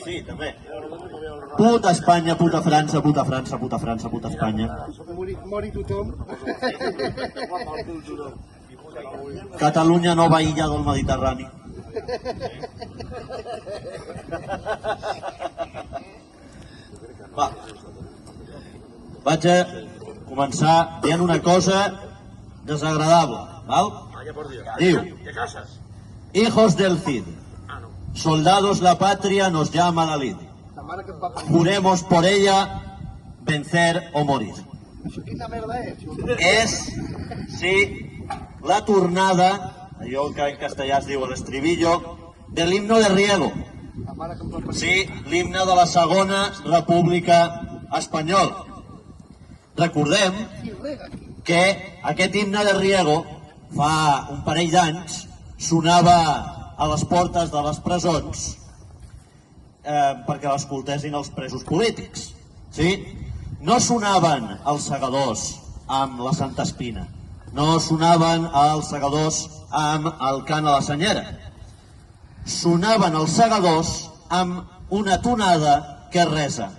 Sí, també. Puta Espanya, puta França, puta França, puta França, puta Espanya. Mori tothom. Catalunya, nova illa del Mediterrani. Va. Vaig a començar dient una cosa desagradable, val? Diu: hijos del Cid, soldados la patria nos llama la lid. Juremos por ella vencer o morir. Quina merda és? És, sí, la tornada, allò que en castellà es diu l'estribillo, de l'himno de Riego. Sí, l'himne de la Segona República Espanyola. Recordem que aquest himne de Riego fa un parell d'anys sonava a les portes de les presons perquè l'escoltessin els presos polítics. Sí? No sonaven els segadors amb la Santa Espina, no sonaven els segadors amb el cant a la senyera. Sonaven els segadors amb una tonada que resa: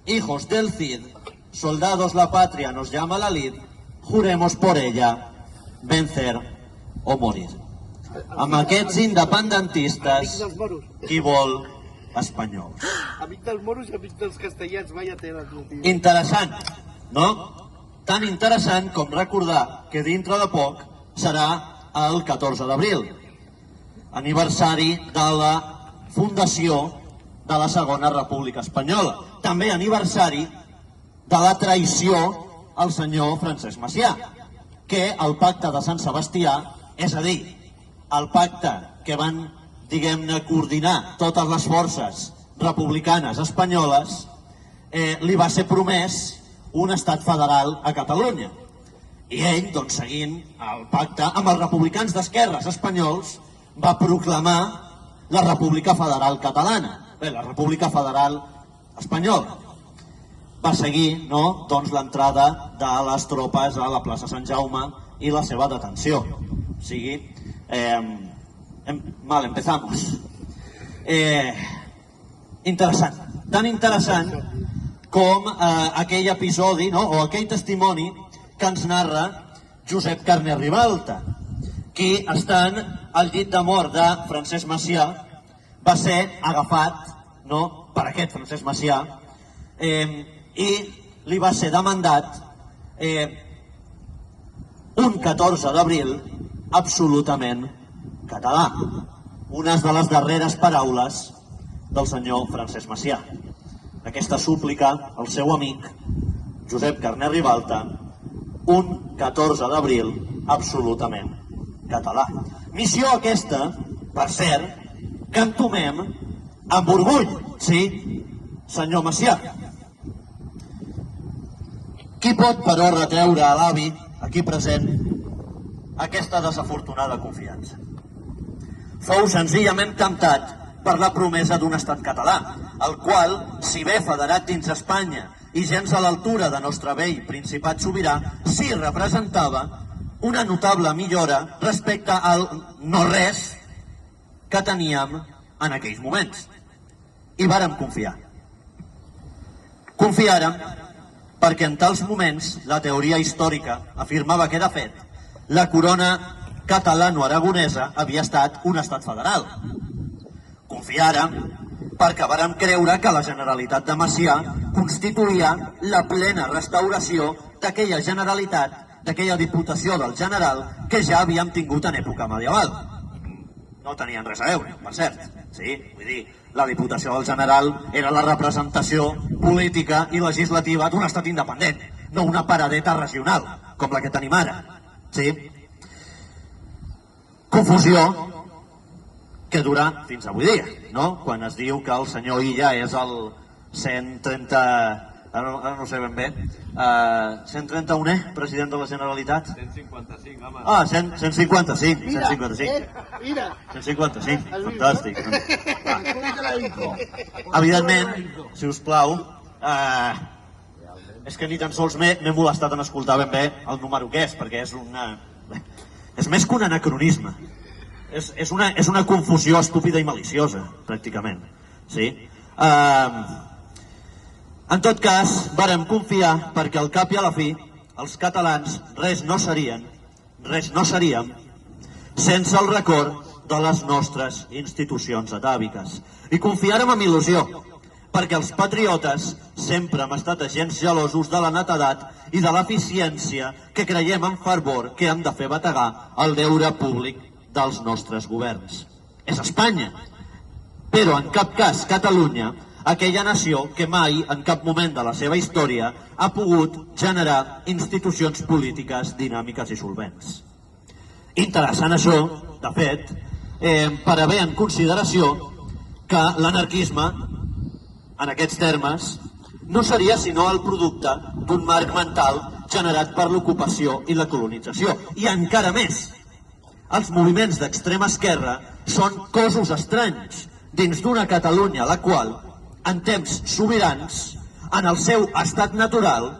hijos del Cid, soldados la patria nos llama la lid, juremos por ella vencer o morir. Amb aquests independentistes, qui vol espanyols. Amic dels moros i amic dels castellans, vaya tela. Interessant, no? Tan interessant com recordar que dintre de poc serà el 14 d'abril, aniversari de la fundació de la Segona República Espanyola. També aniversari de la traïció al senyor Francesc Macià, que el pacte de Sant Sebastià, és a dir, el pacte que van, diguem-ne, coordinar totes les forces republicanes espanyoles, li va ser promès un estat federal a Catalunya. I ell, doncs, seguint el pacte amb els republicans d'esquerres espanyols, va proclamar la República Federal Catalana, la República Federal Espanyola. Va seguir, no?, doncs, l'entrada de les tropes a la plaça Sant Jaume i la seva detenció. O sigui, mal, empezamos. Interessant, tan interessant com aquell episodi, no?, o aquell testimoni que ens narra Josep Carner Ribalta, qui, estant al llit de mort de Francesc Macià, va ser agafat, no?, per aquest Francesc Macià, i li va ser demandat un 14 d'abril absolutament català. Unes de les darreres paraules del senyor Francesc Macià. Aquesta súplica al seu amic Josep Carner Ribalta, un 14 d'abril absolutament català. Missió aquesta, per cert, que entomem amb orgull, sí, senyor Macià. Qui pot, però, retreure a l'avi, aquí present, aquesta desafortunada confiança? Fou senzillament temptat per la promesa d'un estat català, el qual, si bé federat dins Espanya i gens a l'altura de nostre vell Principat sobirà, sí representava una notable millora respecte al no-res que teníem en aquells moments. I vàrem confiar. Confiàrem perquè en tals moments la teoria històrica afirmava que, de fet, la corona catalano-aragonesa havia estat un estat federal. Confiàrem perquè vàrem creure que la Generalitat de Macià constituïa la plena restauració d'aquella Generalitat, d'aquella Diputació del General que ja havíem tingut en època medieval. No tenien res a veure, per cert. Sí, vull dir, la Diputació del General era la representació política i legislativa d'un estat independent, no una paradeta regional, com la que tenim ara. Sí? Confusió que dura fins avui dia, no? Quan es diu que el senyor Illa és el 130... Ara no sé ben bé. 131è president de la Generalitat? 155, home. Ah, 155. 155. Mira. 155, fantàstic. Evidentment, si us plau, és que ni tan sols m'he molestat en escoltar ben bé el número que és, perquè és més que un anacronisme. és una confusió estúpida i maliciosa, pràcticament. Sí? En tot cas, vàrem confiar perquè al cap i a la fi els catalans res no seríem sense el record de les nostres institucions atàviques. I confiàrem amb il·lusió, perquè els patriotes sempre hem estat agents gelosos de la netedat i de l'eficiència que creiem en fervor que han de fer bategar el deure públic dels nostres governs. És Espanya, però en cap cas Catalunya, aquella nació que mai, en cap moment de la seva història, ha pogut generar institucions polítiques dinàmiques i solvents. Interessant això, de fet, per haver en consideració que l'anarquisme, en aquests termes, no seria sinó el producte d'un marc mental generat per l'ocupació i la colonització. I encara més, els moviments d'extrema esquerra són cossos estranys dins d'una Catalunya la qual, en temps sobirans, en el seu estat natural,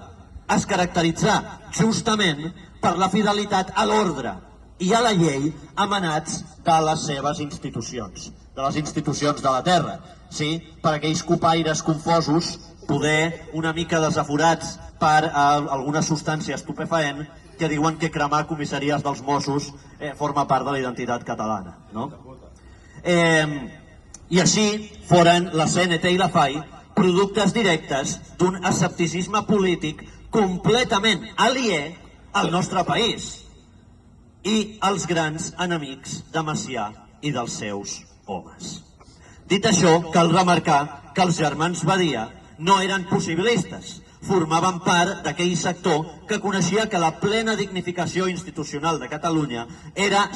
es caracteritzà justament per la fidelitat a l'ordre i a la llei emanats de les seves institucions, de les institucions de la terra. Sí, per aquells copaires confosos, poder una mica desaforats per alguna substància estupefaent que diuen que cremar comissaries dels Mossos forma part de la identitat catalana. No? I així foren la CNT i la FAI productes directes d'un escepticisme polític completament aliè al nostre país i als grans enemics de Macià i dels seus homes. Dit això, cal remarcar que els germans Badia no eren possibilistes, formaven part d'aquell sector que coneixia que la plena dignificació institucional de Catalunya era